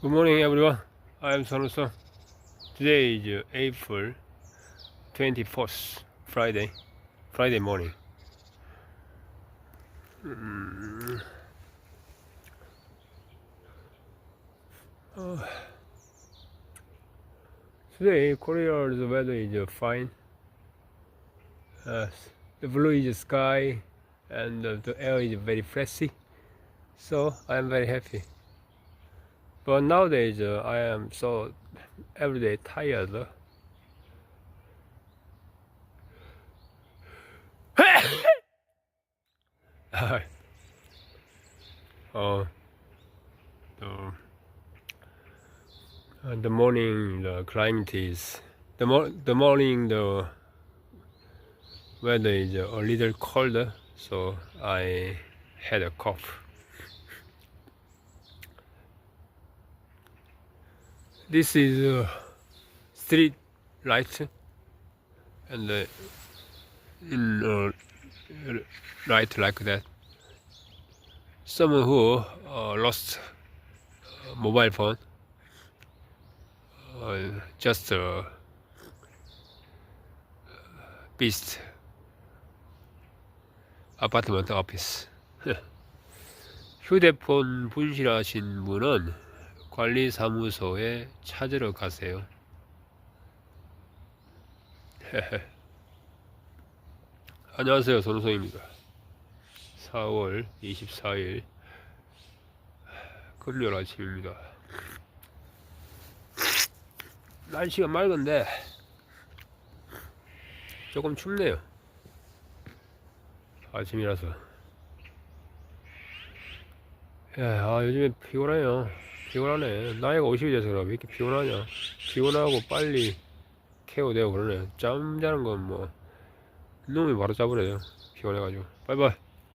Good morning, everyone. I am Sonu-san. Today is April 24th, Friday morning. Today, Korea's weather is fine. The blue is sky, and the air is very freshy. So I am very happy. But nowadays, I am so everyday tired. uh, the, the morning, the climate is the morning the weather is a little colder, so I had a cough. This is street light, and in light like that. Someone who lost a mobile phone just beast 아파트먼트 오피스. 휴대폰 분실하신 분은 관리사무소에 찾으러 가세요. 안녕하세요, 손우성입니다. 4월 24일 금요일 아침입니다. 날씨가 맑은데 조금 춥네요. 아침이라서. 요즘에 피곤하네. 나이가 50이 돼서 그래. 왜 이렇게 피곤하냐. 피곤하고 빨리 케어되고 그러네. 잠자는 건 뭐 놈이 바로 잡으래요. 피곤해가지고. 바이바이.